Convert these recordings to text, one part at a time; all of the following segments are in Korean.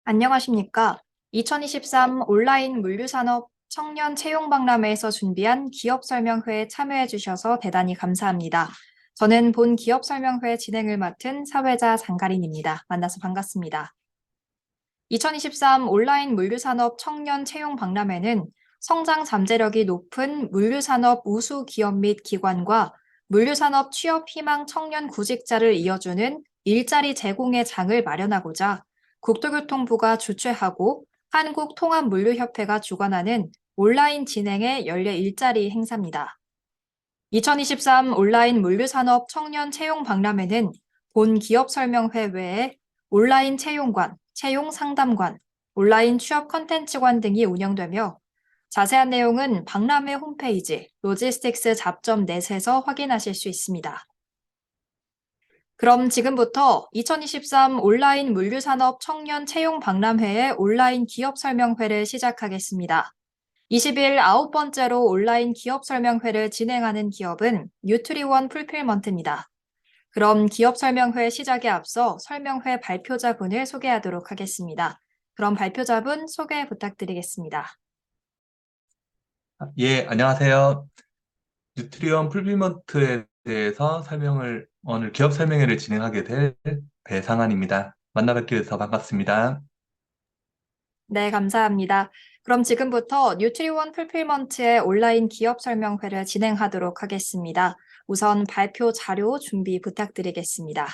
안녕하십니까. 2023 온라인 물류산업 청년 채용 박람회에서 준비한 기업 설명회에 참여해 주셔서 대단히 감사합니다. 저는 본 기업 설명회 진행을 맡은 사회자 장가린입니다. 만나서 반갑습니다. 2023 온라인 물류산업 청년 채용 박람회는 성장 잠재력이 높은 물류산업 우수 기업 및 기관과 물류산업 취업 희망 청년 구직자를 이어주는 일자리 제공의 장을 마련하고자 국토교통부가 주최하고 한국통합물류협회가 주관하는 온라인 진행의 연례 일자리 행사입니다. 2023 온라인 물류산업 청년 채용 박람회는 본 기업 설명회 외에 온라인 채용관, 채용 상담관, 온라인 취업 컨텐츠관 등이 운영되며 자세한 내용은 박람회 홈페이지 로지스틱스 잡점 넷에서 확인하실 수 있습니다. 그럼 지금부터 2023 온라인 물류산업 청년 채용 박람회의 온라인 기업 설명회를 시작하겠습니다. 20일 9번째로 온라인 기업 설명회를 진행하는 기업은 뉴트리원 풀필먼트입니다. 그럼 기업 설명회 시작에 앞서 설명회 발표자분을 소개하도록 하겠습니다. 그럼 발표자분 소개 부탁드리겠습니다. 예, 안녕하세요. 뉴트리온 풀빌먼트에 대해서 오늘 기업 설명회를 진행하게 될 배상환입니다. 만나 뵙게 돼서 반갑습니다. 네, 감사합니다. 그럼 지금부터 뉴트리원 풀필먼트의 온라인 기업 설명회를 진행하도록 하겠습니다. 우선 발표 자료 준비 부탁드리겠습니다.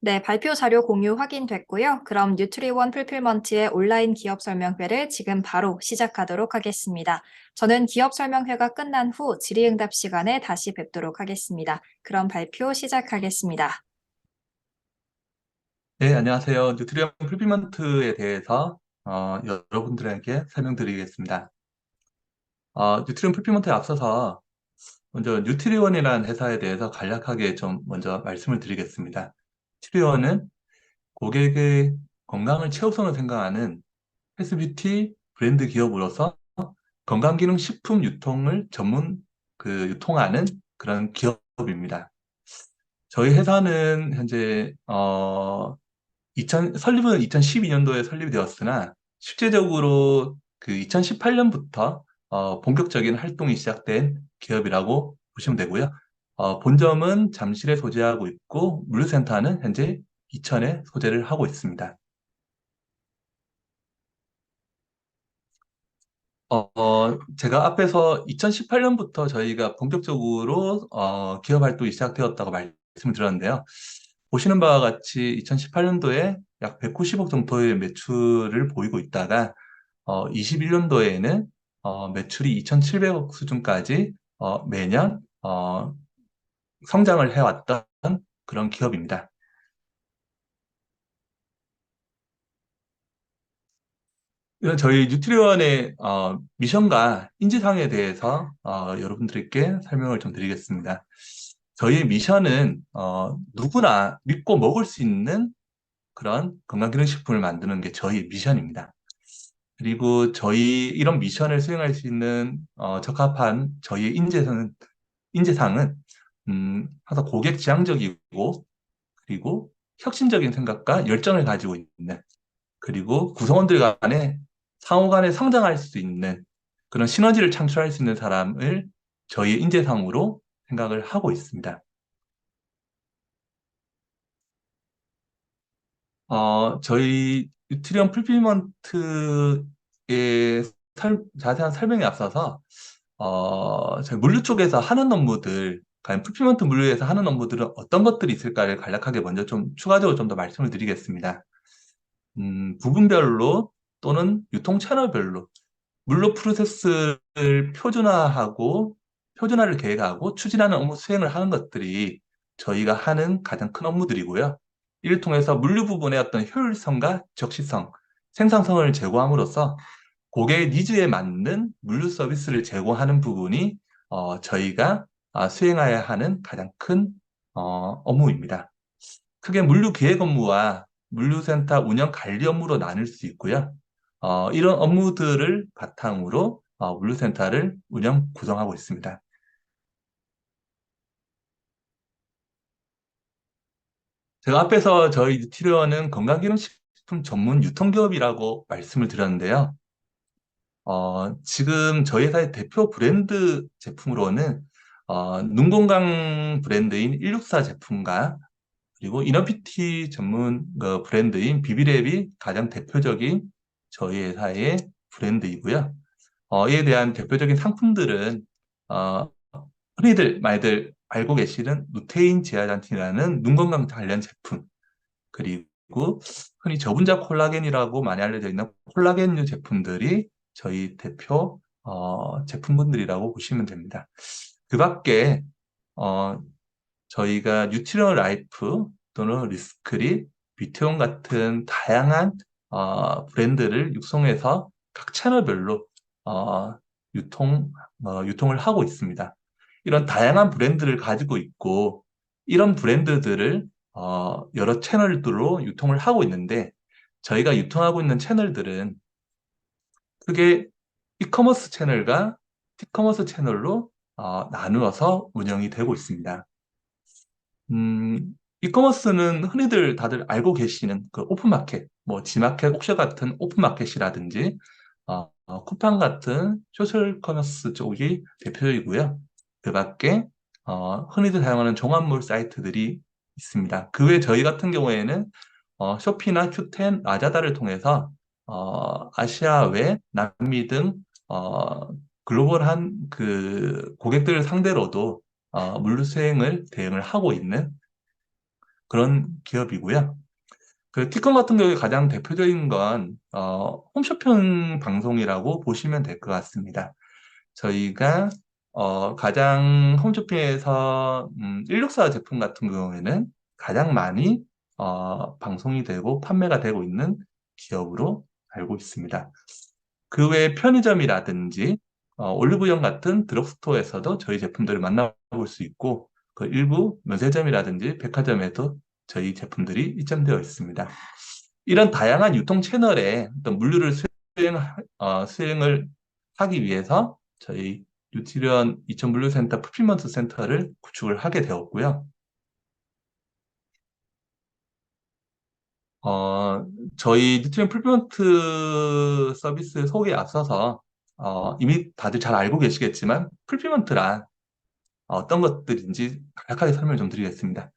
네, 발표 자료 공유 확인됐고요. 그럼 뉴트리원 풀필먼트의 온라인 기업 설명회를 지금 바로 시작하도록 하겠습니다. 저는 기업 설명회가 끝난 후 질의응답 시간에 다시 뵙도록 하겠습니다. 그럼 발표 시작하겠습니다. 네, 안녕하세요. 뉴트리온 풀빌먼트에 대해서 여러분들에게 설명드리겠습니다. 뉴트리온 풀빌먼트에 앞서서 먼저 뉴트리온이라는 회사에 대해서 간략하게 좀 먼저 말씀을 드리겠습니다. 뉴트리온은 고객의 건강을 최우선으로 생각하는 헬스뷰티 브랜드 기업으로서 건강기능 식품 유통을 유통하는 그런 기업입니다. 저희 회사는 현재 설립은 2012년도에 설립이 되었으나 실제적으로 그 2018년부터 본격적인 활동이 시작된 기업이라고 보시면 되고요. 본점은 잠실에 소재하고 있고 물류센터는 현재 이천에 소재를 하고 있습니다. 제가 앞에서 2018년부터 저희가 본격적으로 기업 활동이 시작되었다고 말씀을 드렸는데요. 보시는 바와 같이 2018년도에 약 190억 정도의 매출을 보이고 있다가 21년도에는 매출이 2,700억 수준까지 매년 성장을 해왔던 그런 기업입니다. 이건 저희 뉴트리원의 미션과 인지상에 대해서 여러분들께 설명을 좀 드리겠습니다. 저희의 미션은 누구나 믿고 먹을 수 있는 그런 건강기능식품을 만드는 게 저희 미션입니다. 그리고 저희 이런 미션을 수행할 수 있는 적합한 저희의 인재상은 항상 고객 지향적이고 그리고 혁신적인 생각과 열정을 가지고 있는 그리고 구성원들 간에 상호 간에 성장할 수 있는 그런 시너지를 창출할 수 있는 사람을 저희의 인재상으로 생각을 하고 있습니다. 저희 유트리온 풀필먼트의 자세한 설명에 앞서서 저희 물류 쪽에서 하는 업무들, 과연 풀필먼트 물류에서 하는 업무들은 어떤 것들이 있을까를 간략하게 먼저 좀 추가적으로 좀 더 말씀을 드리겠습니다. 부분별로 또는 유통 채널별로 물류 프로세스를 표준화를 계획하고 추진하는 업무 수행을 하는 것들이 저희가 하는 가장 큰 업무들이고요. 이를 통해서 물류 부분의 어떤 효율성과 적시성, 생산성을 제고함으로써 고객의 니즈에 맞는 물류 서비스를 제공하는 부분이 저희가 수행해야 하는 가장 큰 업무입니다. 크게 물류 기획 업무와 물류센터 운영 관리 업무로 나눌 수 있고요. 이런 업무들을 바탕으로 물류센터를 구성하고 있습니다. 제가 앞에서 저희 뉴트리원은 건강기능식품을 식품 전문 유통기업이라고 말씀을 드렸는데요. 지금 저희 회사의 대표 브랜드 제품으로는 눈 건강 브랜드인 164 제품과 그리고 이너피티 전문 브랜드인 비비랩이 가장 대표적인 저희 회사의 브랜드이고요. 이에 대한 대표적인 상품들은 어, 흔히들 많이들 알고 계시는 루테인 제아잔틴이라는 눈 건강 관련 제품, 그리고 흔히 저분자 콜라겐이라고 많이 알려져 있는 콜라겐류 제품들이 저희 대표 제품군들이라고 보시면 됩니다. 그 밖에 어, 저희가 뉴트리언 라이프 또는 리스크릿, 뷰티온 같은 다양한 브랜드를 육성해서 각 채널별로 어, 유통을 하고 있습니다. 이런 다양한 브랜드를 가지고 있고 이런 브랜드들을 여러 채널들로 유통을 하고 있는데 저희가 유통하고 있는 채널들은 크게 이커머스 채널과 티커머스 채널로 나누어서 운영이 되고 있습니다. 이커머스는 흔히들 다들 알고 계시는 그 오픈마켓, 뭐 지마켓, 옥션 같은 오픈마켓이라든지 쿠팡 같은 소셜 커머스 쪽이 대표이고요. 그 밖에 흔히들 사용하는 종합몰 사이트들이 있습니다. 그 외 저희 같은 경우에는 쇼피나 큐텐, 라자다를 통해서 아시아 외 남미 등 글로벌한 그 고객들을 상대로도 물류 수행을 대응을 하고 있는 그런 기업이고요. 그 티콘 같은 경우에 가장 대표적인 건 홈쇼핑 방송이라고 보시면 될 것 같습니다. 저희가 가장 홈쇼핑에서 164 제품 같은 경우에는 가장 많이 방송이 되고 판매가 되고 있는 기업으로 알고 있습니다. 그 외에 편의점이라든지 올리브영 같은 드럭스토어에서도 저희 제품들을 만나볼 수 있고 그 일부 면세점이라든지 백화점에도 저희 제품들이 입점되어 있습니다. 이런 다양한 유통 채널에 어떤 물류를 수행을 하기 위해서 저희 뉴트리언 이천 물류센터 풀필먼트 센터를 구축을 하게 되었고요. 어, 저희 뉴트리언 풀필먼트 서비스 소개에 앞서서 이미 다들 잘 알고 계시겠지만 풀필먼트란 어떤 것들인지 간략하게 설명을 좀 드리겠습니다.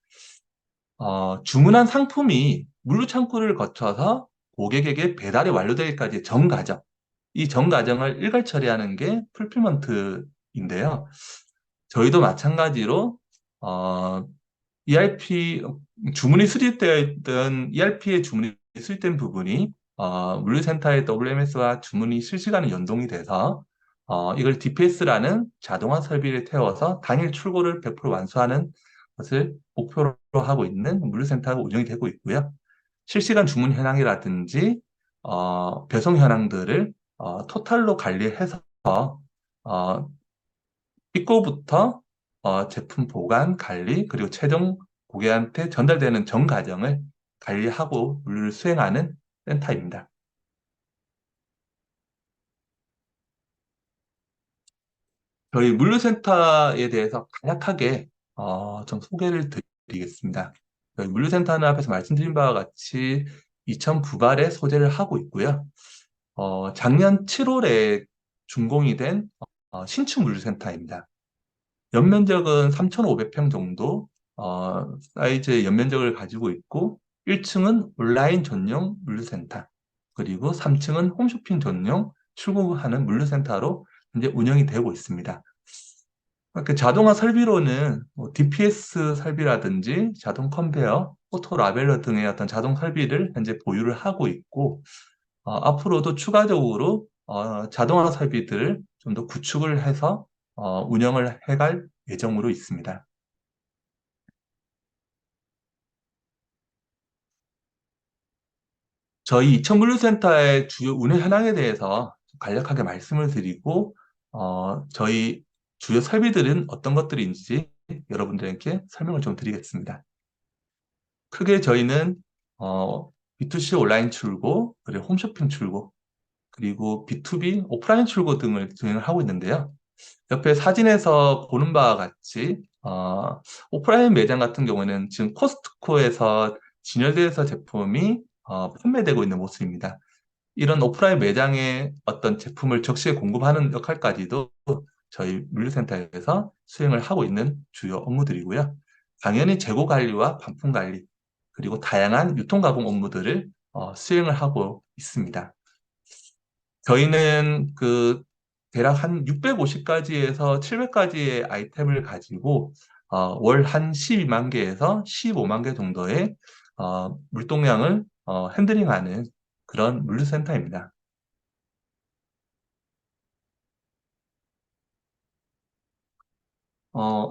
주문한 상품이 물류 창구를 거쳐서 고객에게 배달이 완료되기까지 전 과정, 이 전 과정을 일괄 처리하는 게 풀필먼트인데요. 저희도 마찬가지로 ERP 주문이 수립되어 있던 ERP의 주문이 수립된 부분이 물류센터의 WMS와 주문이 실시간에 연동이 돼서 이걸 DPS라는 자동화 설비를 태워서 당일 출고를 100% 완수하는 것을 목표로 하고 있는 물류센터가 운영이 되고 있고요. 실시간 주문 현황이라든지 배송 현황들을 토탈로 관리해서 어, 입고부터 제품 보관, 관리, 그리고 최종 고객한테 전달되는 전 과정을 관리하고 물류를 수행하는 센터입니다. 저희 물류센터에 대해서 간략하게 좀 소개를 드리겠습니다. 저희 물류센터는 앞에서 말씀드린 바와 같이 2009발에 소재를 하고 있고요. 작년 7월에 준공이 된 신축 물류센터입니다. 연면적은 3,500평 정도 사이즈의 연면적을 가지고 있고 1층은 온라인 전용 물류센터 그리고 3층은 홈쇼핑 전용 출고하는 물류센터로 현재 운영이 되고 있습니다. 그 자동화 설비로는 뭐 DPS 설비라든지 자동 컨베어, 오토 라벨러 등의 어떤 자동 설비를 현재 보유를 하고 있고 앞으로도 추가적으로 자동화 설비들을 좀 더 구축을 해서 운영을 해갈 예정으로 있습니다. 저희 이천물류센터의 주요 운영 현황에 대해서 간략하게 말씀을 드리고 저희 주요 설비들은 어떤 것들인지 여러분들에게 설명을 좀 드리겠습니다. 크게 저희는 B2C 온라인 출고, 그리고 홈쇼핑 출고, 그리고 B2B 오프라인 출고 등을 진행을 하고 있는데요. 옆에 사진에서 보는 바와 같이 오프라인 매장 같은 경우에는 지금 코스트코에서 진열돼서 제품이 판매되고 있는 모습입니다. 이런 오프라인 매장에 어떤 제품을 적시에 공급하는 역할까지도 저희 물류센터에서 수행을 하고 있는 주요 업무들이고요. 당연히 재고 관리와 반품 관리, 그리고 다양한 유통 가공 업무들을 수행을 하고 있습니다. 저희는 대략 한 650가지에서 700가지의 아이템을 가지고 월 한 12만 개에서 15만 개 정도의 물동량을 핸들링하는 그런 물류센터입니다.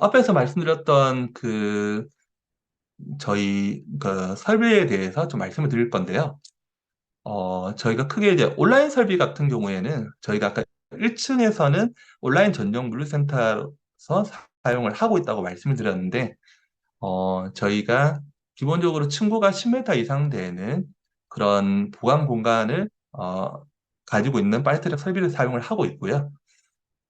앞에서 말씀드렸던 저희 설비에 대해서 좀 말씀을 드릴 건데요. 저희가 크게 이제 온라인 설비 같은 경우에는 저희가 아까 1층에서는 온라인 전용 물류센터에서 사용을 하고 있다고 말씀을 드렸는데, 저희가 기본적으로 층고가 10m 이상 되는 그런 보관 공간을 가지고 있는 빨대력 설비를 사용을 하고 있고요.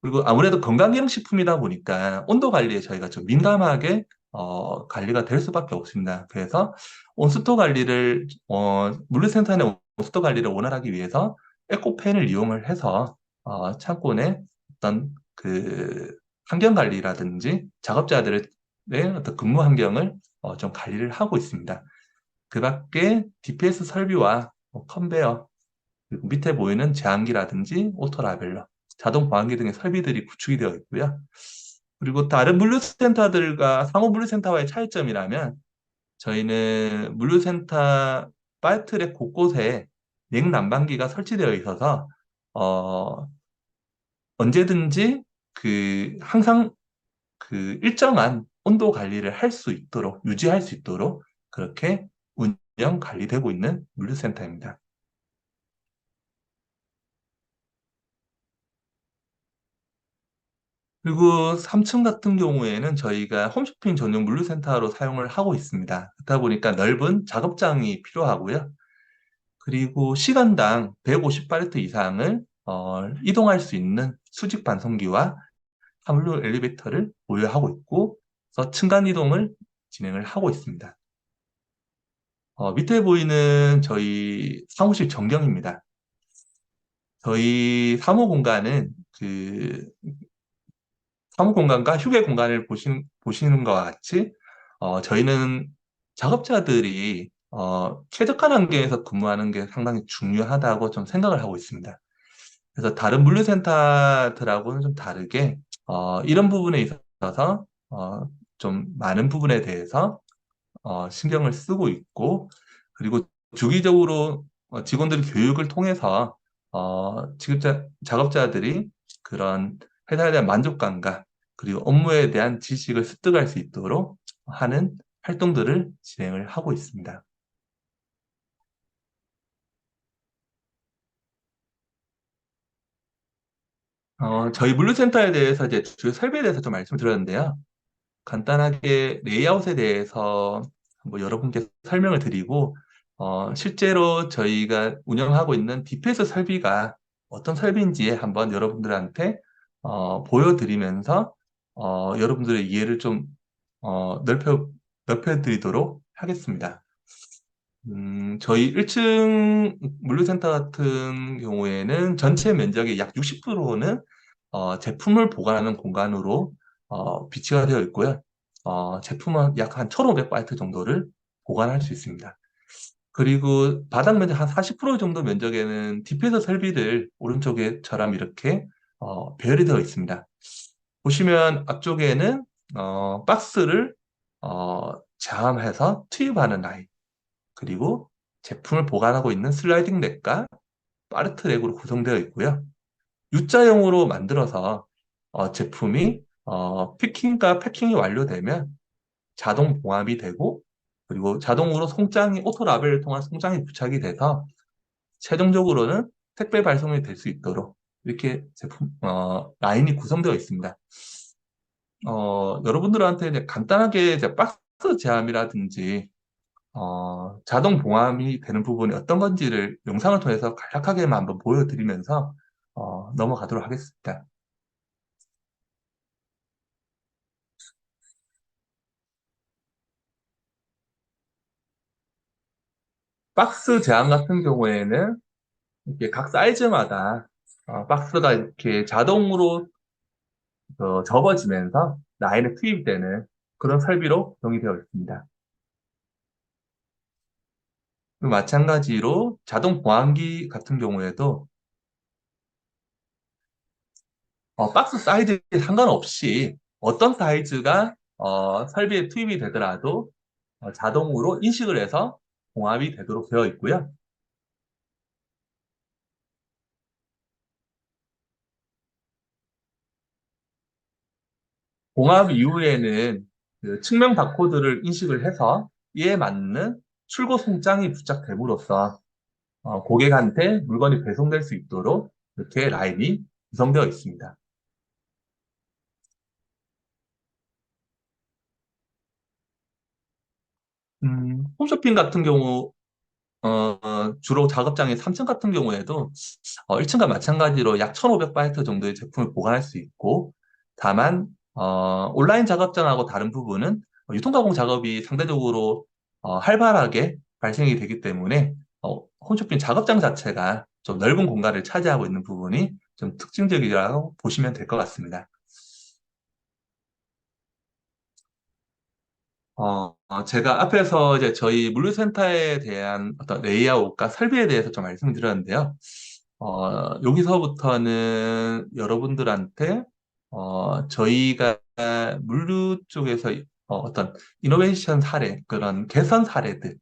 그리고 아무래도 건강기능식품이다 보니까 온도 관리에 저희가 좀 민감하게 관리가 될 수밖에 없습니다. 그래서 온습도 관리를 물류센터 내 온습도 관리를 원활하게 위해서 에코팬을 이용을 해서 창고 내 어떤 환경 관리라든지 작업자들의 어떤 근무 환경을 좀 관리를 하고 있습니다. 그 밖에 DPS 설비와 컨베어, 그리고 밑에 보이는 제한기라든지 오토라벨러, 자동 보안기 등의 설비들이 구축이 되어 있고요. 그리고 다른 물류센터들과 상호 물류센터와의 차이점이라면 저희는 물류센터 빨트랙 곳곳에 냉난방기가 설치되어 있어서 어, 언제든지 항상 일정한 온도 관리를 할 수 있도록 유지할 수 있도록 그렇게 운영 관리되고 있는 물류센터입니다. 그리고 3층 같은 경우에는 저희가 홈쇼핑 전용 물류센터로 사용을 하고 있습니다. 그렇다 보니까 넓은 작업장이 필요하고요. 그리고 시간당 150팔레트 이상을 이동할 수 있는 수직 반송기와 화물용 엘리베이터를 보유하고 있고, 그래서 층간 이동을 진행을 하고 있습니다. 밑에 보이는 저희 사무실 전경입니다. 저희 사무 공간과 휴게 공간을 보시는 것과 같이, 저희는 작업자들이 쾌적한 환경에서 근무하는 게 상당히 중요하다고 좀 생각을 하고 있습니다. 그래서 다른 물류센터들하고는 좀 다르게, 이런 부분에 있어서, 좀 많은 부분에 대해서, 신경을 쓰고 있고, 그리고 주기적으로 직원들 교육을 통해서, 작업자들이 그런 회사에 대한 만족감과 그리고 업무에 대한 지식을 습득할 수 있도록 하는 활동들을 진행을 하고 있습니다. 저희 물류센터에 대해서 이제 주요 설비에 대해서 좀 말씀드렸는데요. 간단하게 레이아웃에 대해서 뭐 여러분께 설명을 드리고, 실제로 저희가 운영하고 있는 DPS 설비가 어떤 설비인지 한번 여러분들한테 보여드리면서 여러분들의 이해를 좀 넓혀드리도록 하겠습니다. 저희 1층 물류센터 같은 경우에는 전체 면적의 약 60%는 제품을 보관하는 공간으로 비치가 되어 있고요. 제품은 약 한 1,500바이트 정도를 보관할 수 있습니다. 그리고 바닥 면적 한 40% 정도 면적에는 디퓨저 설비들 오른쪽에처럼 이렇게 배열이 되어 있습니다. 보시면 앞쪽에는 박스를 제함해서 투입하는 라인, 그리고 제품을 보관하고 있는 슬라이딩 렉과 파르트 렉으로 구성되어 있고요. U자형으로 만들어서 제품이 피킹과 패킹이 완료되면 자동 봉합이 되고, 그리고 자동으로 오토 라벨을 통한 송장이 부착이 돼서 최종적으로는 택배 발송이 될 수 있도록 이렇게 라인이 구성되어 있습니다. 여러분들한테 이제 간단하게 이제 박스 제함이라든지 자동 봉합이 되는 부분이 어떤 건지를 영상을 통해서 간략하게만 한번 보여드리면서 넘어가도록 하겠습니다. 박스 제한 같은 경우에는 이렇게 각 사이즈마다 박스가 이렇게 자동으로 접어지면서 라인에 투입되는 그런 설비로 구성이 되어 있습니다. 그리고 마찬가지로 자동 보안기 같은 경우에도 박스 사이즈에 상관없이 어떤 사이즈가 설비에 투입이 되더라도 자동으로 인식을 해서 봉합이 되도록 되어 있고요. 봉합 이후에는 그 측면 바코드를 인식을 해서 이에 맞는 출고 송장이 부착됨으로써 고객한테 물건이 배송될 수 있도록 이렇게 라인이 구성되어 있습니다. 홈쇼핑 같은 경우 주로 작업장의 3층 같은 경우에도 1층과 마찬가지로 약 1500바이트 정도의 제품을 보관할 수 있고, 다만 온라인 작업장하고 다른 부분은 유통가공 작업이 상대적으로 활발하게 발생이 되기 때문에 홈쇼핑 작업장 자체가 좀 넓은 공간을 차지하고 있는 부분이 좀 특징적이라고 보시면 될 것 같습니다. 제가 앞에서 이제 저희 물류센터에 대한 어떤 레이아웃과 설비에 대해서 좀 말씀드렸는데요. 여기서부터는 여러분들한테, 저희가 물류 쪽에서 어떤 이노베이션 사례, 그런 개선 사례들,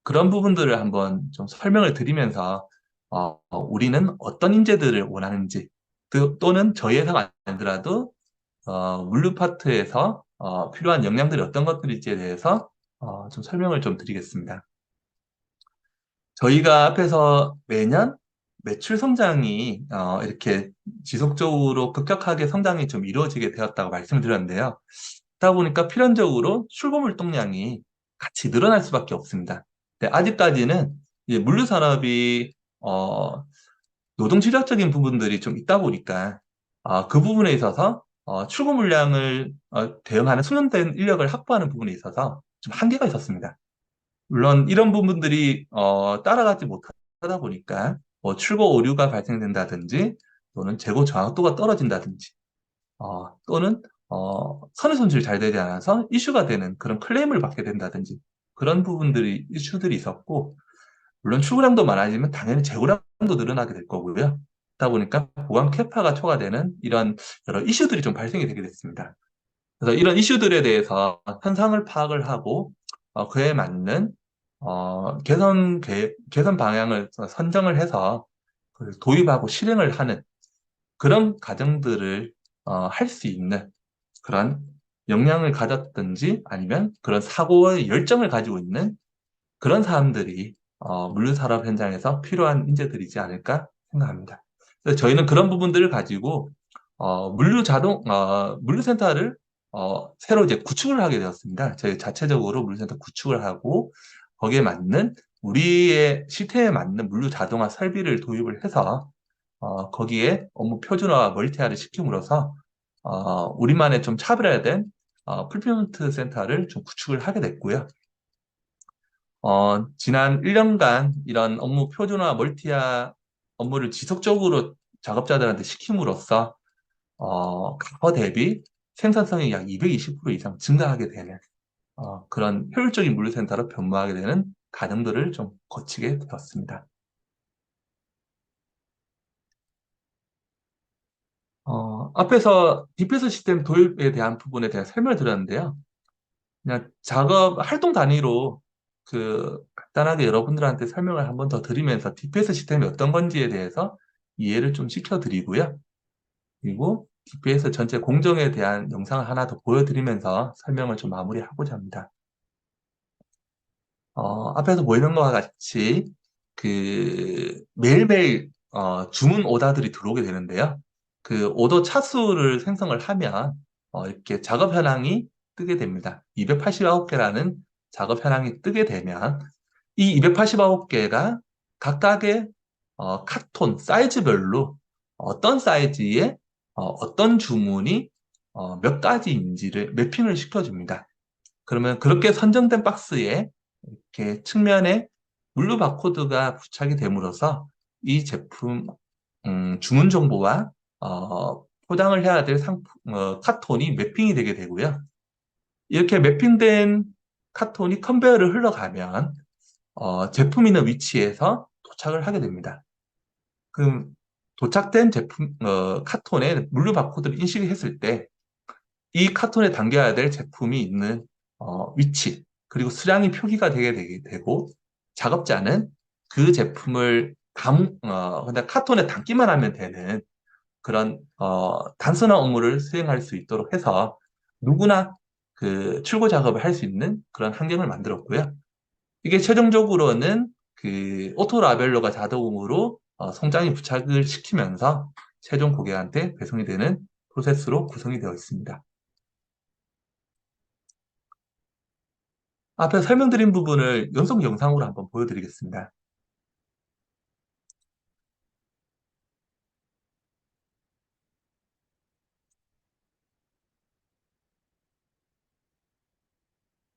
그런 부분들을 한번 좀 설명을 드리면서, 우리는 어떤 인재들을 원하는지, 또는 저희 회사가 아니더라도 물류 파트에서 필요한 역량들이 어떤 것들일지에 대해서 좀 설명을 좀 드리겠습니다. 저희가 앞에서 매년 매출 성장이 이렇게 지속적으로 급격하게 성장이 좀 이루어지게 되었다고 말씀을 드렸는데요. 그러다 보니까 필연적으로 출고 물동량이 같이 늘어날 수밖에 없습니다. 근데 아직까지는 이제 물류 산업이 노동 시력적인 부분들이 좀 있다 보니까 그 부분에 있어서 출고 물량을 대응하는 숙련된 인력을 확보하는 부분에 있어서 좀 한계가 있었습니다. 물론 이런 부분들이 따라가지 못하다 보니까 뭐 출고 오류가 발생된다든지 또는 재고 정확도가 떨어진다든지 또는 선의 손질이 잘 되지 않아서 이슈가 되는 그런 클레임을 받게 된다든지 그런 부분들이 이슈들이 있었고, 물론 출고량도 많아지면 당연히 재고량도 늘어나게 될 거고요. 그러다 보니까 보관 캐파가 초과되는 이런 여러 이슈들이 좀 발생이 되게 됐습니다. 그래서 이런 이슈들에 대해서 현상을 파악을 하고 그에 맞는 개선 방향을 선정을 해서 그걸 도입하고 실행을 하는 그런 과정들을 할 수 있는 그런 역량을 가졌든지 아니면 그런 사고의 열정을 가지고 있는 그런 사람들이 물류산업 현장에서 필요한 인재들이지 않을까 생각합니다. 그래서 저희는 그런 부분들을 가지고 물류센터를 새로 이제 구축을 하게 되었습니다. 저희 자체적으로 물류센터 구축을 하고 거기에 맞는 우리의 시태에 맞는 물류 자동화 설비를 도입을 해서 거기에 업무 표준화와 멀티화를 시킴으로써 우리만의 좀 차별화된 풀필먼트 센터를 좀 구축을 하게 됐고요. 지난 1년간 이런 업무 표준화, 멀티화 업무를 지속적으로 작업자들한테 시킴으로써, 과거 대비 생산성이 약 220% 이상 증가하게 되는, 그런 효율적인 물류센터로 변모하게 되는 과정들을 좀 거치게 되었습니다. 앞에서 DPS 시스템 도입에 대한 부분에 대한 설명을 드렸는데요. 그냥 작업 활동 단위로 간단하게 여러분들한테 설명을 한번 더 드리면서 DPS 시스템이 어떤 건지에 대해서 이해를 좀 시켜드리고요. 그리고 DPS 전체 공정에 대한 영상을 하나 더 보여드리면서 설명을 좀 마무리하고자 합니다. 앞에서 보이는 것과 같이 매일매일 주문 오더들이 들어오게 되는데요. 그 오더 차수를 생성을 하면 이렇게 작업 현황이 뜨게 됩니다. 289개라는 작업 현황이 뜨게 되면 이 289개가 각각의 카톤 사이즈별로 어떤 사이즈의 어떤 주문이 몇 가지인지를 매핑을 시켜줍니다. 그러면 그렇게 선정된 박스에 이렇게 측면에 물류 바코드가 부착이 됨으로써 이 제품 주문 정보와 포장을 해야 될 카톤이 매핑이 되게 되고요. 이렇게 매핑된 카톤이 컨베이어를 흘러가면 제품 있는 위치에서 도착을 하게 됩니다. 그럼 도착된 카톤에 물류 바코드를 인식했을 때 이 카톤에 담겨야 될 제품이 있는 위치, 그리고 수량이 표기가 되게 되고, 작업자는 그 제품을 그냥 카톤에 담기만 하면 되는 그런 단순한 업무를 수행할 수 있도록 해서 누구나 그 출고 작업을 할 수 있는 그런 환경을 만들었고요. 이게 최종적으로는 그 오토라벨러가 자동으로 송장에 부착을 시키면서 최종 고객한테 배송이 되는 프로세스로 구성이 되어 있습니다. 앞에 설명드린 부분을 연속 영상으로 한번 보여드리겠습니다.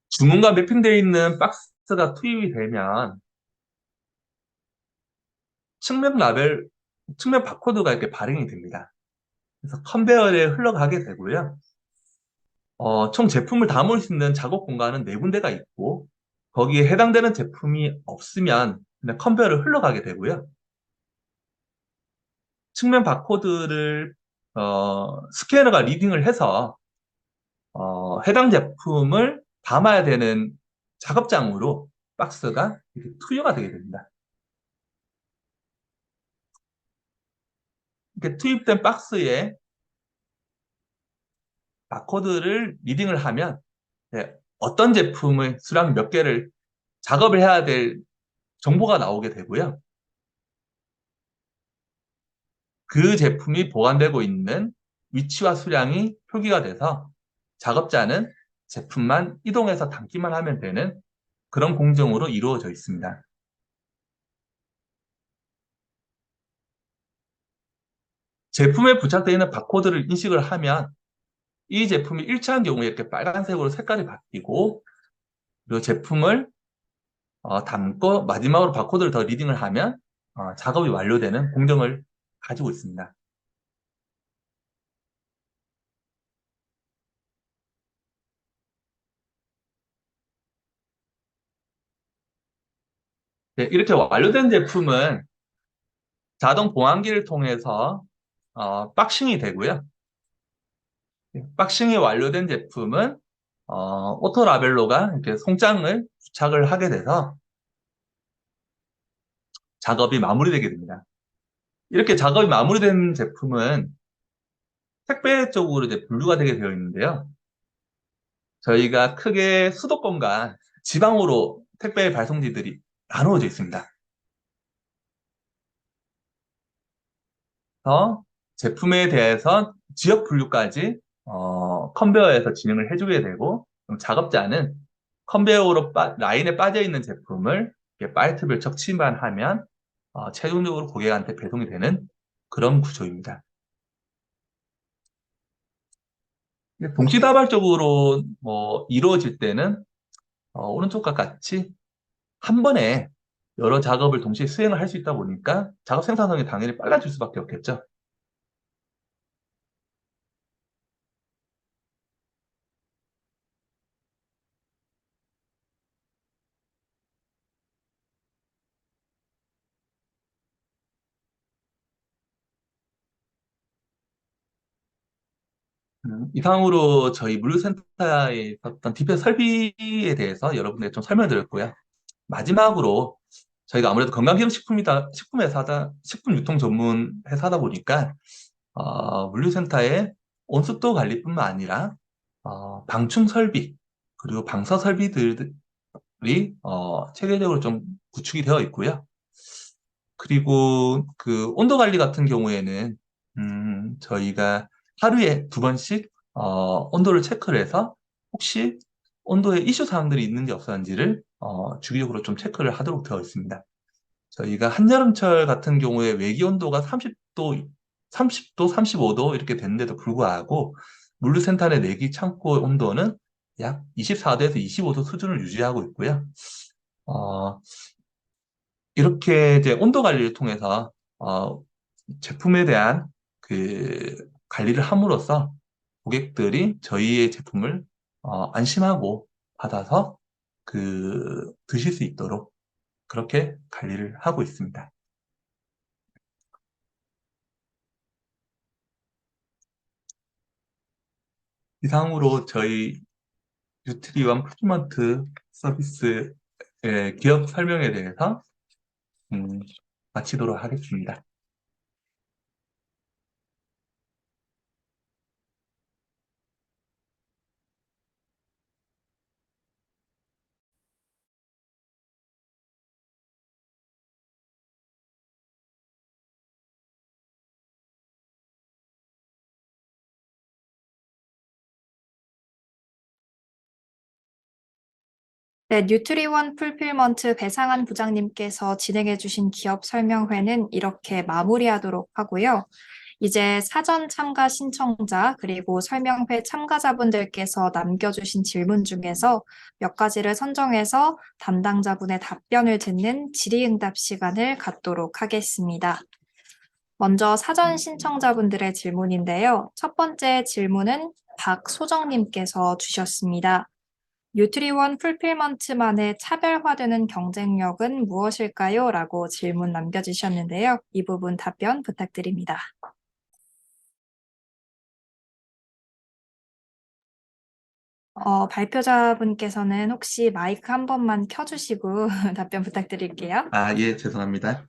주문과 매핑되어 있는 박스가 투입이 되면 측면 라벨, 측면 바코드가 이렇게 발행이 됩니다. 그래서 컨베이어에 흘러가게 되고요. 총 제품을 담을 수 있는 작업 공간은 네 군데가 있고, 거기에 해당되는 제품이 없으면 그냥 컨베이어를 흘러가게 되고요. 측면 바코드를 스캐너가 리딩을 해서 해당 제품을 담아야 되는 작업장으로 박스가 이렇게 투여가 되게 됩니다. 이렇게 투입된 박스에 바코드를 리딩을 하면 어떤 제품의 수량 몇 개를 작업을 해야 될 정보가 나오게 되고요. 그 제품이 보관되고 있는 위치와 수량이 표기가 돼서 작업자는 제품만 이동해서 담기만 하면 되는 그런 공정으로 이루어져 있습니다. 제품에 부착되어 있는 바코드를 인식을 하면 이 제품이 일치한 경우에 이렇게 빨간색으로 색깔이 바뀌고, 그리고 제품을 담고 마지막으로 바코드를 더 리딩을 하면 작업이 완료되는 공정을 가지고 있습니다. 네, 이렇게 완료된 제품은 자동 보안기를 통해서 박싱이 되고요. 박싱이 완료된 제품은 오토라벨로가 이렇게 송장을 부착을 하게 돼서 작업이 마무리되게 됩니다. 이렇게 작업이 마무리된 제품은 택배 쪽으로 이제 분류가 되게 되어 있는데요. 저희가 크게 수도권과 지방으로 택배 발송지들이 나누어져 있습니다. 그래서 제품에 대해서 지역 분류까지 컨베어에서 진행을 해주게 되고, 그럼 작업자는 컨베어로 라인에 빠져 있는 제품을 이렇게 파이트별 척취만 하면 최종적으로 고객한테 배송이 되는 그런 구조입니다. 동시다발적으로 이루어질 때는 오른쪽과 같이 한 번에 여러 작업을 동시에 수행을 할 수 있다 보니까 작업 생산성이 당연히 빨라질 수밖에 없겠죠. 이상으로 저희 물류센터에 있었던 디펜 설비에 대해서 여러분에게 좀 설명드렸고요. 마지막으로 저희가 아무래도 식품 회사다, 식품 유통 전문 회사다 보니까 물류센터의 온습도 관리뿐만 아니라 방충 설비 그리고 방서 설비들이 체계적으로 좀 구축이 되어 있고요. 그리고 그 온도 관리 같은 경우에는 저희가 하루에 두 번씩 온도를 체크를 해서 혹시 온도에 이슈 사항들이 있는지 없었는지를 주기적으로 좀 체크를 하도록 되어 있습니다. 저희가 한여름철 같은 경우에 외기 온도가 30도, 35도 이렇게 되는데도 불구하고 물류센터 내 내기 창고 온도는 약 24도에서 25도 수준을 유지하고 있고요. 어, 이렇게 이제 온도 관리를 통해서 제품에 대한 그 관리를 함으로써 고객들이 저희의 제품을 안심하고 받아서 드실 수 있도록 그렇게 관리를 하고 있습니다. 이상으로 저희 뉴트리원 풀트먼트 서비스의 기업 설명에 대해서 음, 마치도록 하겠습니다. 네, 뉴트리원 풀필먼트 배상한 부장님께서 진행해주신 기업 설명회는 이렇게 마무리하도록 하고요. 이제 사전 참가 신청자 그리고 설명회 참가자분들께서 남겨주신 질문 중에서 몇 가지를 선정해서 담당자분의 답변을 듣는 질의응답 시간을 갖도록 하겠습니다. 먼저 사전 신청자분들의 질문인데요. 첫 번째 질문은 박소정님께서 주셨습니다. 뉴트리원 풀필먼트만의 차별화되는 경쟁력은 무엇일까요? 라고 질문 남겨주셨는데요. 이 부분 답변 부탁드립니다. 발표자분께서는 혹시 마이크 한 번만 켜주시고 답변 부탁드릴게요. 예, 죄송합니다.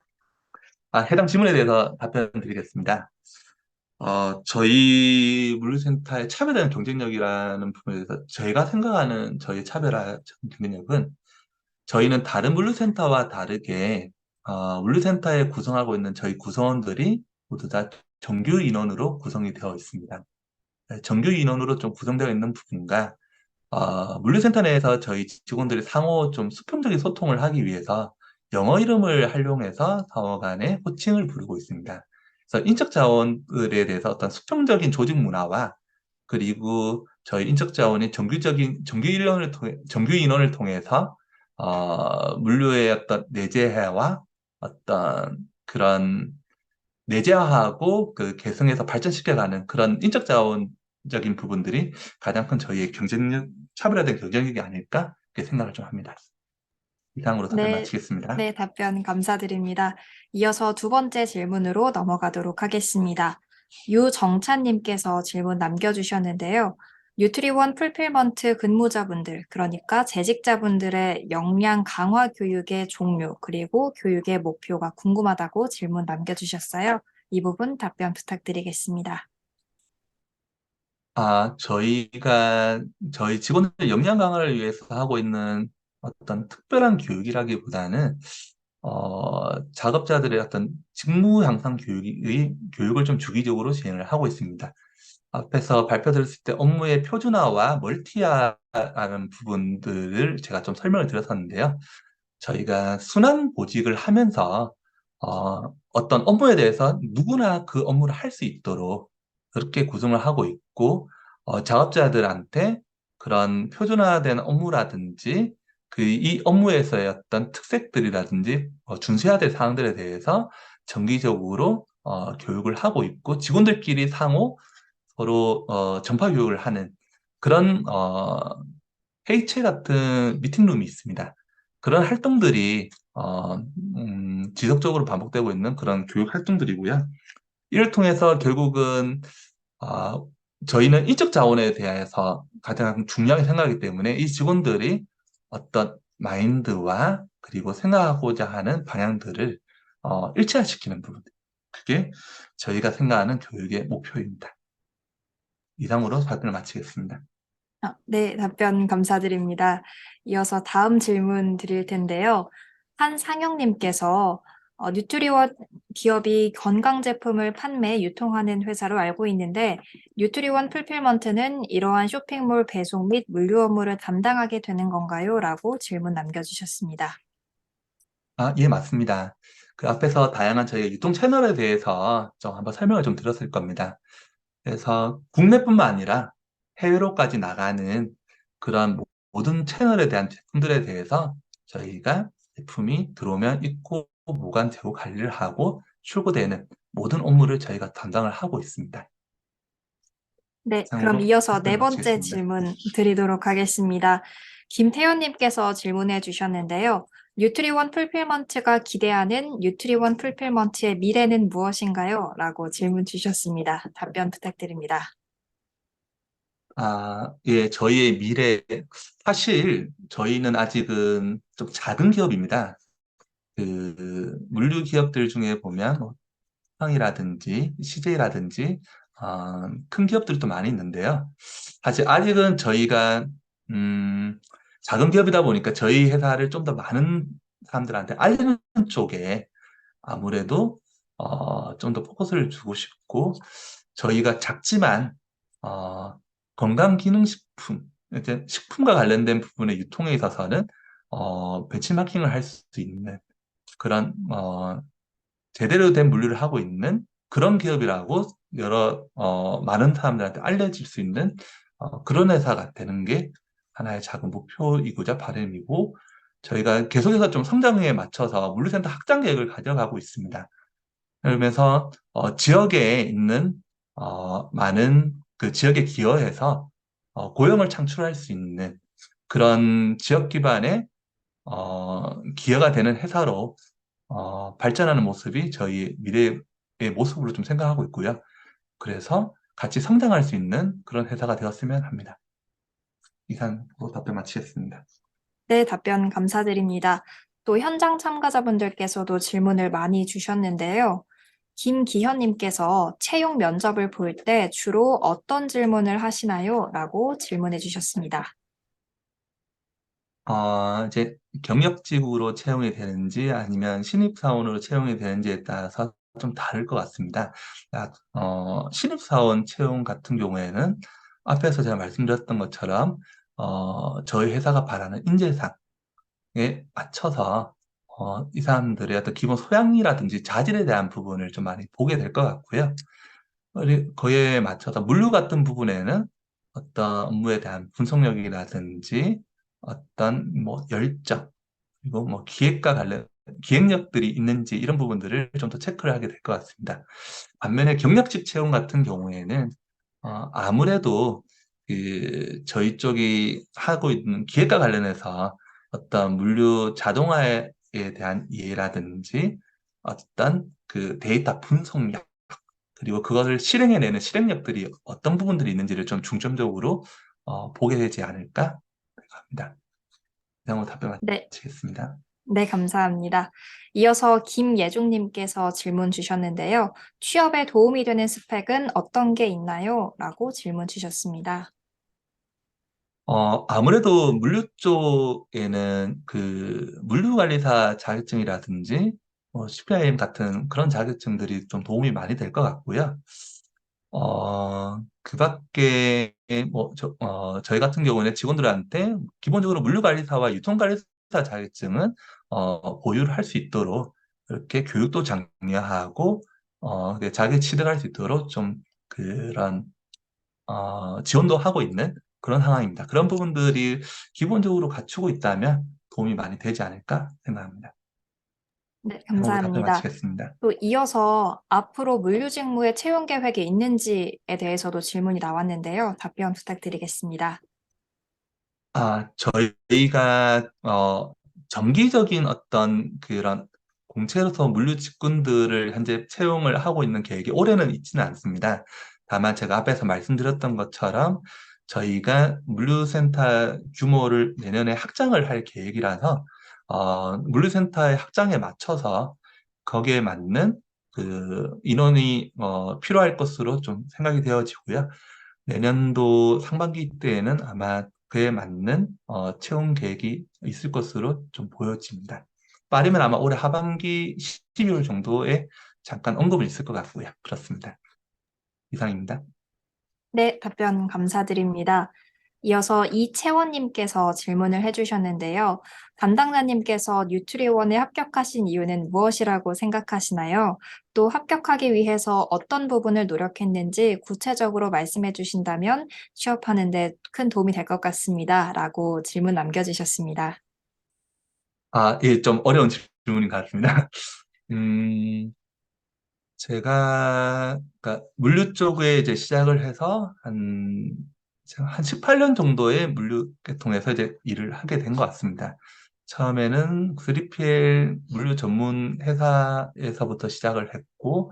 해당 질문에 대해서 답변 드리겠습니다. 저희 물류센터의 차별화된 경쟁력이라는 부분에 대해서 저희가 생각하는 저희 차별화 경쟁력은 저희는 다른 물류센터와 다르게 물류센터에 구성하고 있는 저희 구성원들이 모두 다 정규 인원으로 구성이 되어 있습니다. 정규 인원으로 좀 구성되어 있는 부분과 물류센터 내에서 저희 직원들이 상호 좀 수평적인 소통을 하기 위해서 영어 이름을 활용해서 상호 간에 호칭을 부르고 있습니다. 그래서 인적 자원들에 대해서 어떤 수평적인 조직 문화와 그리고 저희 인적 자원이 정규 인원을 통해서 물류의 어떤 내재화와 어떤 그런 내재화하고 개성에서 발전시켜가는 그런 인적 자원적인 부분들이 가장 큰 저희의 차별화된 경쟁력이 아닐까 그렇게 생각을 좀 합니다. 이상으로 답변 네, 마치겠습니다. 네, 답변 감사드립니다. 이어서 두 번째 질문으로 넘어가도록 하겠습니다. 유정찬님께서 질문 남겨주셨는데요. 뉴트리원 풀필먼트 근무자분들, 그러니까 재직자분들의 역량 강화 교육의 종류, 그리고 교육의 목표가 궁금하다고 질문 남겨주셨어요. 이 부분 답변 부탁드리겠습니다. 저희가 저희 직원들 역량 강화를 위해서 하고 있는 어떤 특별한 교육이라기보다는 작업자들의 어떤 직무 향상 교육을 좀 주기적으로 진행을 하고 있습니다. 앞에서 발표 드렸을 때 업무의 표준화와 멀티화라는 부분들을 제가 좀 설명을 드렸었는데요. 저희가 순환 보직을 하면서 어떤 업무에 대해서 누구나 그 업무를 할 수 있도록 그렇게 구성을 하고 있고, 작업자들한테 그런 표준화된 업무라든지 이 업무에서의 어떤 특색들이라든지 준수해야 될 사항들에 대해서 정기적으로 교육을 하고 있고, 직원들끼리 상호 서로 전파 교육을 하는 그런 회의체 같은 미팅룸이 있습니다. 그런 활동들이 지속적으로 반복되고 있는 그런 교육 활동들이고요. 이를 통해서 결국은 어, 저희는 인적 자원에 대해서 가장 중요하게 생각하기 때문에 이 직원들이 어떤 마인드와 그리고 생각하고자 하는 방향들을 일치화시키는 부분. 그게 저희가 생각하는 교육의 목표입니다. 이상으로 답변을 마치겠습니다. 네, 답변 감사드립니다. 이어서 다음 질문 드릴 텐데요. 한상영님께서 뉴트리원 기업이 건강 제품을 판매, 유통하는 회사로 알고 있는데 뉴트리원 풀필먼트는 이러한 쇼핑몰 배송 및 물류 업무를 담당하게 되는 건가요? 라고 질문 남겨주셨습니다. 예, 맞습니다. 그 앞에서 다양한 저희가 유통 채널에 대해서 좀 한번 설명을 좀 드렸을 겁니다. 그래서 국내뿐만 아니라 해외로까지 나가는 그런 모든 채널에 대한 제품들에 대해서 저희가 제품이 들어오면 입고, 보관, 재고 관리를 하고 출고되는 모든 업무를 저희가 담당을 하고 있습니다. 네, 그럼 이상으로 이어서 네 답변 번째 마치겠습니다. 질문 드리도록 하겠습니다. 김태현님께서 질문해 주셨는데요. 뉴트리원 풀필먼트가 기대하는 뉴트리원 풀필먼트의 미래는 무엇인가요? 라고 질문 주셨습니다. 답변 부탁드립니다. 예, 저희의 미래, 사실 저희는 아직은 좀 작은 기업입니다. 물류 기업들 중에 보면 뭐 상이라든지 CJ라든지 큰 기업들도 많이 있는데요. 사실 아직은 저희가 음, 작은 기업이다 보니까 저희 회사를 좀 더 많은 사람들한테 알리는 쪽에 아무래도 좀 더 포커스를 주고 싶고 저희가 작지만 어, 건강기능식품, 이제 식품과 관련된 부분의 유통에 있어서는 벤치마킹을 할 수 있는 그런 제대로 된 물류를 하고 있는 그런 기업이라고 많은 사람들한테 알려질 수 있는 그런 회사가 되는 게 하나의 작은 목표이고자 바람이고 저희가 계속해서 좀 성장에 맞춰서 물류센터 확장 계획을 가져가고 있습니다. 그러면서 지역에 있는 많은 그 지역에 기여해서 고용을 창출할 수 있는 그런 지역 기반의 기여가 되는 회사로 발전하는 모습이 저희 미래의 모습으로 좀 생각하고 있고요. 그래서 같이 성장할 수 있는 그런 회사가 되었으면 합니다. 이상으로 답변 마치겠습니다. 네, 답변 감사드립니다. 또 현장 참가자분들께서도 질문을 많이 주셨는데요. 김기현님께서 채용 면접을 볼 때 주로 어떤 질문을 하시나요? 라고 질문해 주셨습니다. 이제 경력직으로 채용이 되는지 아니면 신입사원으로 채용이 되는지에 따라서 좀 다를 것 같습니다. 신입사원 채용 같은 경우에는 앞에서 제가 말씀드렸던 것처럼 저희 회사가 바라는 인재상에 맞춰서 이 사람들의 어떤 기본 소양이라든지 자질에 대한 부분을 좀 많이 보게 될 것 같고요. 거기에 맞춰서 물류 같은 부분에는 어떤 업무에 대한 분석력이라든지 어떤 뭐 열정, 그리고 뭐 기획과 관련, 기획력들이 있는지 이런 부분들을 좀 더 체크를 하게 될 것 같습니다. 반면에 경력직 채용 같은 경우에는 아무래도 저희 쪽이 하고 있는 기획과 관련해서 어떤 물류 자동화에 대한 이해라든지 어떤 그 데이터 분석력 그리고 그것을 실행해내는 실행력들이 어떤 부분들이 있는지를 좀 중점적으로 보게 되지 않을까 생각합니다. 이상으로 답변 네, 마치겠습니다. 네, 감사합니다. 이어서 김예중님께서 질문 주셨는데요. 취업에 도움이 되는 스펙은 어떤 게 있나요? 라고 질문 주셨습니다. 아무래도 물류 쪽에는 물류관리사 자격증이라든지 CPIM 같은 그런 자격증들이 좀 도움이 많이 될 것 같고요. 그 밖에, 저희 같은 경우는 직원들한테 기본적으로 물류관리사와 유통관리사 자격증은, 보유를 할 수 있도록 그렇게 교육도 장려하고, 자기 취득할 수 있도록 좀 그런, 지원도 하고 있는 그런 상황입니다. 그런 부분들이 기본적으로 갖추고 있다면 도움이 많이 되지 않을까 생각합니다. 네, 이상으로 답변 감사합니다. 마치겠습니다. 또 이어서 앞으로 물류 직무에 채용 계획이 있는지에 대해서도 질문이 나왔는데요. 답변 부탁드리겠습니다. 저희가 정기적인 어떤 그런 공채로서 물류 직군들을 현재 채용을 하고 있는 계획이 올해는 있지는 않습니다. 다만 제가 앞에서 말씀드렸던 것처럼 저희가 물류센터 규모를 내년에 확장을 할 계획이라서 물류센터의 확장에 맞춰서 거기에 맞는 그 인원이 필요할 것으로 좀 생각이 되어지고요. 내년도 상반기 때에는 아마 그에 맞는 채용 계획이 있을 것으로 좀 보여집니다. 빠르면 아마 올해 하반기 12월 정도에 잠깐 언급은 있을 것 같고요. 그렇습니다. 이상입니다. 네, 답변 감사드립니다. 이어서 이채원님께서 질문을 해주셨는데요. 담당자님께서 뉴트리원에 합격하신 이유는 무엇이라고 생각하시나요? 또 합격하기 위해서 어떤 부분을 노력했는지 구체적으로 말씀해 주신다면 취업하는 데 큰 도움이 될 것 같습니다. 라고 질문 남겨주셨습니다. 예, 좀 어려운 질문인 것 같습니다. 음, 제가, 그러니까 물류 쪽에 이제 시작을 해서 제가 한 18년 정도의 물류 계통에서 이제 일을 하게 된 것 같습니다. 처음에는 3PL 물류 전문 회사에서부터 시작을 했고,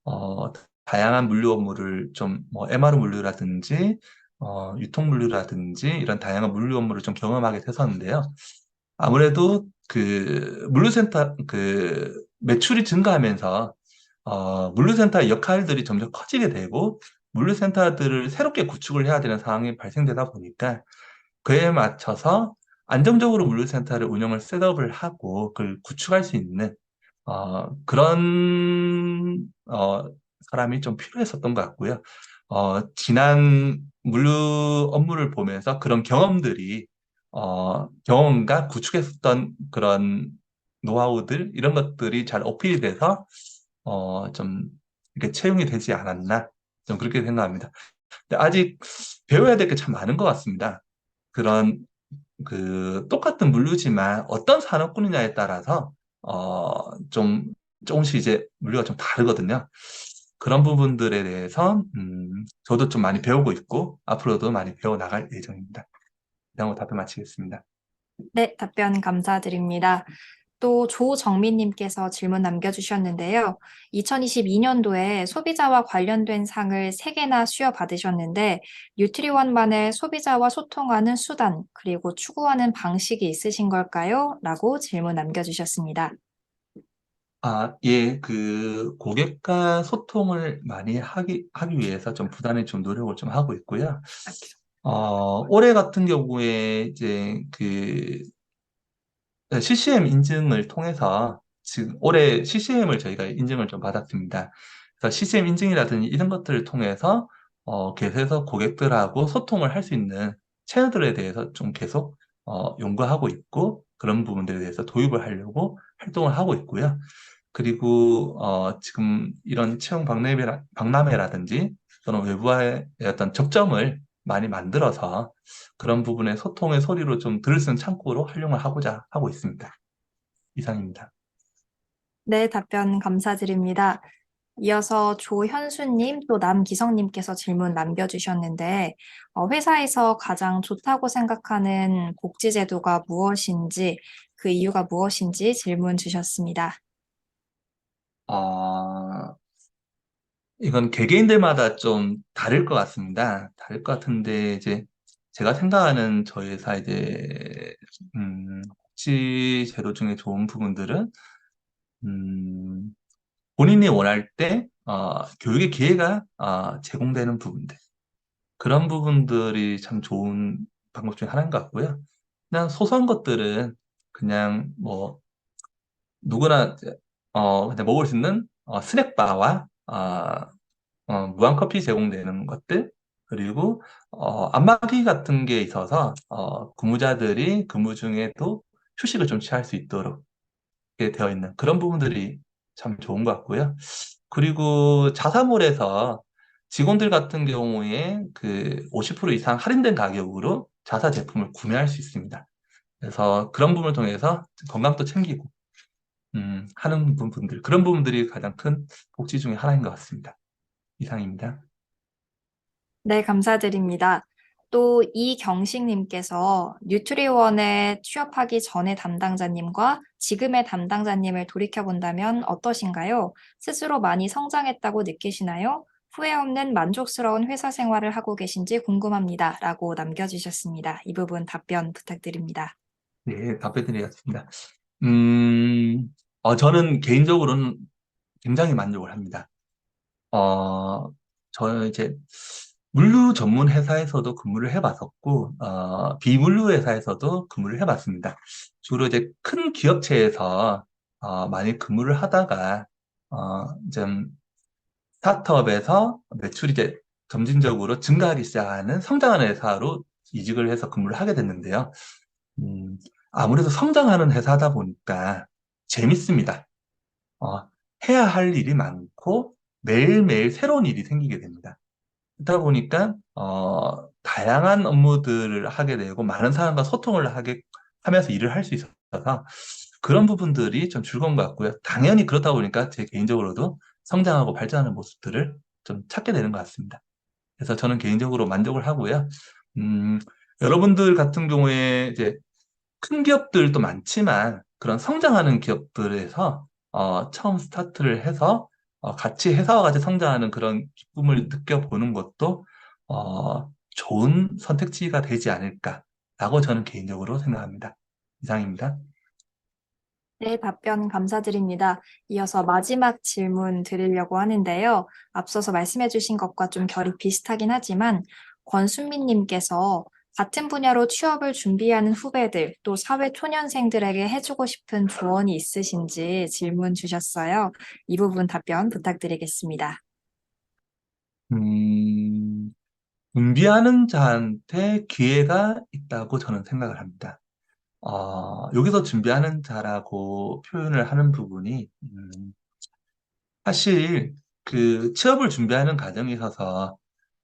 어, 다양한 물류 업무를 좀, 뭐, MR 물류라든지, 유통 물류라든지, 이런 다양한 물류 업무를 좀 경험하게 됐었는데요. 아무래도 물류센터, 매출이 증가하면서, 물류센터의 역할들이 점점 커지게 되고, 물류센터들을 새롭게 구축을 해야 되는 상황이 발생되다 보니까, 그에 맞춰서 안정적으로 물류센터를 운영을 셋업을 하고, 그걸 구축할 수 있는, 그런, 사람이 좀 필요했었던 것 같고요. 지난 물류 업무를 보면서 그런 경험들이, 경험과 구축했었던 그런 노하우들, 이런 것들이 잘 어필이 돼서, 좀, 이렇게 채용이 되지 않았나, 좀 그렇게 생각합니다. 근데 아직 배워야 될 게 참 많은 것 같습니다. 그런 똑같은 물류지만 어떤 산업군이냐에 따라서 좀 조금씩 이제 물류가 좀 다르거든요. 그런 부분들에 대해서 저도 좀 많이 배우고 있고 앞으로도 많이 배워 나갈 예정입니다. 이상으로 답변 마치겠습니다. 네, 답변 감사드립니다. 또 조정민님께서 질문 남겨주셨는데요. 2022년도에 소비자와 관련된 상을 3개나 수여받으셨는데, 뉴트리원만의 소비자와 소통하는 수단, 그리고 추구하는 방식이 있으신 걸까요? 라고 질문 남겨주셨습니다. 예, 고객과 소통을 많이 하기 위해서 좀 부단히 좀 노력을 좀 하고 있고요. 올해 같은 경우에 이제 CCM 인증을 통해서 지금 올해 CCM을 저희가 인증을 좀 받았습니다. 그래서 CCM 인증이라든지 이런 것들을 통해서 계속해서 고객들하고 소통을 할 수 있는 채널들에 대해서 좀 계속 연구하고 있고 그런 부분들에 대해서 도입을 하려고 활동을 하고 있고요. 그리고 지금 이런 채용 박람회라든지 또는 외부와의 어떤 접점을 많이 만들어서 그런 부분의 소통의 소리로 좀 들을 수 있는 창구로 활용을 하고자 하고 있습니다. 이상입니다. 네, 답변 감사드립니다. 이어서 조현수님 또 남기성님께서 질문 남겨주셨는데, 회사에서 가장 좋다고 생각하는 복지 제도가 무엇인지, 그 이유가 무엇인지 질문 주셨습니다. 어, 이건 개개인들마다 좀 다를 것 같습니다. 다를 것 같은데, 이제 제가 생각하는 저희 회사 복지 제도 중에 좋은 부분들은, 음, 본인이 원할 때, 교육의 기회가, 제공되는 부분들. 그런 부분들이 참 좋은 방법 중에 하나인 것 같고요. 그냥 소소한 것들은 그냥 뭐, 누구나, 그냥 먹을 수 있는, 스낵바와, 무한 커피 제공되는 것들, 그리고, 안마기 같은 게 있어서, 근무자들이 근무 중에도 휴식을 좀 취할 수 있도록 이렇게 되어 있는 그런 부분들이 참 좋은 것 같고요. 그리고 자사몰에서 직원들 같은 경우에 50% 이상 할인된 가격으로 자사 제품을 구매할 수 있습니다. 그래서 그런 부분을 통해서 건강도 챙기고, 하는 부분들, 그런 부분들이 가장 큰 복지 중에 하나인 것 같습니다. 이상입니다. 네, 감사드립니다. 또 이경식님께서 뉴트리원에 취업하기 전의 담당자님과 지금의 담당자님을 돌이켜본다면 어떠신가요? 스스로 많이 성장했다고 느끼시나요? 후회 없는 만족스러운 회사 생활을 하고 계신지 궁금합니다. 라고 남겨주셨습니다. 이 부분 답변 부탁드립니다. 네, 답변드리겠습니다. 저는 개인적으로는 굉장히 만족을 합니다. 저는 이제 물류 전문 회사에서도 근무를 해봤었고, 비물류 회사에서도 근무를 해봤습니다. 주로 이제 큰 기업체에서 많이 근무를 하다가, 좀 스타트업에서 매출이 이제 점진적으로 증가하기 시작하는 성장하는 회사로 이직을 해서 근무를 하게 됐는데요. 음, 아무래도 성장하는 회사다 보니까 재밌습니다. 어, 해야 할 일이 많고 매일매일 새로운 일이 생기게 됩니다. 그러다 보니까 다양한 업무들을 하게 되고 많은 사람과 소통을 하게 하면서 일을 할 수 있어요. 그런 부분들이 좀 즐거운 것 같고요. 당연히 그렇다 보니까 제 개인적으로도 성장하고 발전하는 모습들을 좀 찾게 되는 것 같습니다. 그래서 저는 개인적으로 만족을 하고요. 음, 여러분들 같은 경우에 이제 큰 기업들도 많지만 그런 성장하는 기업들에서 처음 스타트를 해서 같이 회사와 같이 성장하는 그런 기쁨을 느껴보는 것도 좋은 선택지가 되지 않을까라고 저는 개인적으로 생각합니다. 이상입니다. 네, 답변 감사드립니다. 이어서 마지막 질문 드리려고 하는데요. 앞서서 말씀해 주신 것과 좀 결이 비슷하긴 하지만 권순민 님께서 같은 분야로 취업을 준비하는 후배들 또 사회 초년생들에게 해주고 싶은 조언이 있으신지 질문 주셨어요. 이 부분 답변 부탁드리겠습니다. 음, 준비하는 자한테 기회가 있다고 저는 생각을 합니다. 여기서 준비하는 자라고 표현을 하는 부분이, 사실 그 취업을 준비하는 과정에 있어서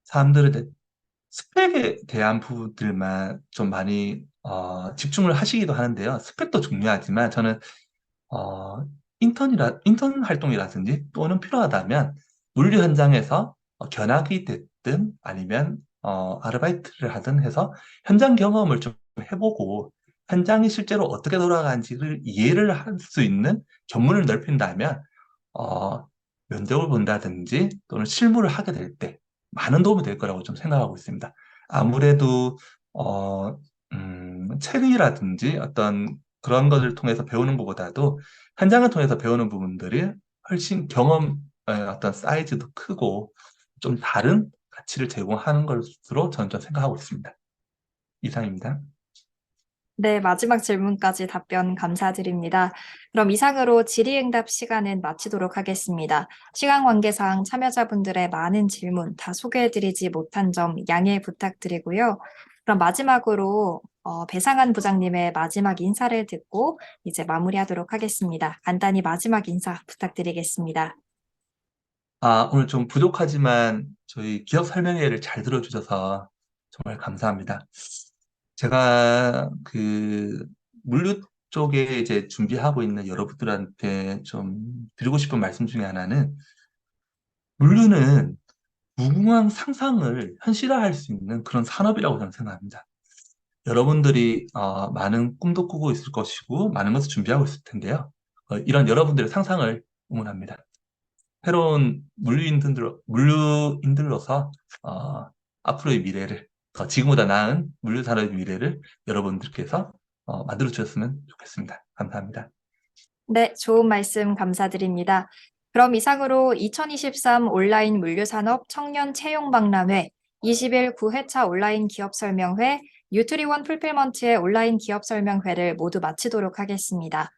사람들의 스펙에 대한 부분들만 좀 많이 집중을 하시기도 하는데요. 스펙도 중요하지만 저는 인턴 활동이라든지 또는 필요하다면 물류 현장에서 견학이 됐든 아니면 아르바이트를 하든 해서 현장 경험을 좀 해보고 현장이 실제로 어떻게 돌아가는지를 이해를 할 수 있는 견문을 넓힌다면 어, 면접을 본다든지 또는 실무를 하게 될 때 많은 도움이 될 거라고 좀 생각하고 있습니다. 아무래도 어, 책이라든지 어떤 그런 것을 통해서 배우는 것보다도 현장을 통해서 배우는 부분들이 훨씬 어떤 사이즈도 크고 좀 다른 가치를 제공하는 것으로 저는 좀 생각하고 있습니다. 이상입니다. 네, 마지막 질문까지 답변 감사드립니다. 그럼 이상으로 질의응답 시간은 마치도록 하겠습니다. 시간 관계상 참여자분들의 많은 질문 다 소개해드리지 못한 점 양해 부탁드리고요. 그럼 마지막으로 배상한 부장님의 마지막 인사를 듣고 이제 마무리하도록 하겠습니다. 간단히 마지막 인사 부탁드리겠습니다. 오늘 좀 부족하지만 저희 기업 설명회를 잘 들어주셔서 정말 감사합니다. 제가 그 물류 쪽에 이제 준비하고 있는 여러분들한테 좀 드리고 싶은 말씀 중에 하나는 물류는 무궁한 상상을 현실화할 수 있는 그런 산업이라고 저는 생각합니다. 여러분들이 많은 꿈도 꾸고 있을 것이고 많은 것을 준비하고 있을 텐데요. 이런 여러분들의 상상을 응원합니다. 새로운 물류인들로서 앞으로의 미래를 더 지금보다 나은 물류 산업의 미래를 여러분들께서 만들어 주셨으면 좋겠습니다. 감사합니다. 네, 좋은 말씀 감사드립니다. 그럼 이상으로 2023 온라인 물류산업 청년 채용 박람회, 20일 9회차 온라인 기업 설명회, 뉴트리원 풀필먼트의 온라인 기업 설명회를 모두 마치도록 하겠습니다.